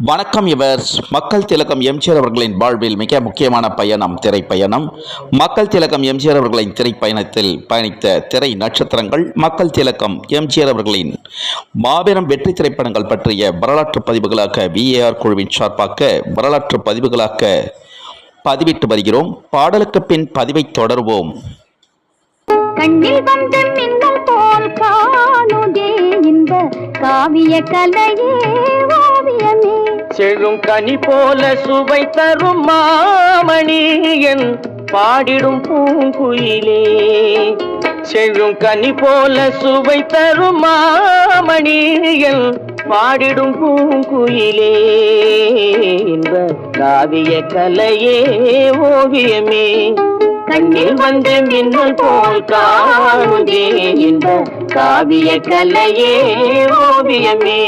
வணக்கம் இவர் மக்கள் திலகம் எம்ஜிஆர் அவர்களின் வாழ்வில் மிக முக்கியமான பயணம் திரைப்பயணம். மக்கள் திலகம் எம்ஜிஆர் அவர்களின் திரைப்பயணத்தில் பயணித்த திரை நட்சத்திரங்கள், மக்கள் திலகம் எம்ஜிஆர் அவர்களின் மாபெரும் வெற்றி திரைப்படங்கள் பற்றிய வரலாற்று பதிவுகளாக VAR குழுவின் சார்பாக வரலாற்று பதிவுகளாக பதிவிட்டு வருகிறோம். பாடலுக்கு பின் பதிவை தொடர்வோம். கண்ணில் வந்த மின்னல் போல் காணுதே இந்த காவிய கலையே ஓவியமே, செழும் கனி போல சுவை தரும் மாமணியன் பாடிடும் பூங்குயிலே. செழும் கனி போல சுவை தரும் மாமணியன் பாடிடும் பூங்குயிலே. இந்த காவிய கலையே ஓவியமே, கண்ணில் வந்து மின்னல் போல் காணுதே இந்த காவிய கலையே ஓவியமே.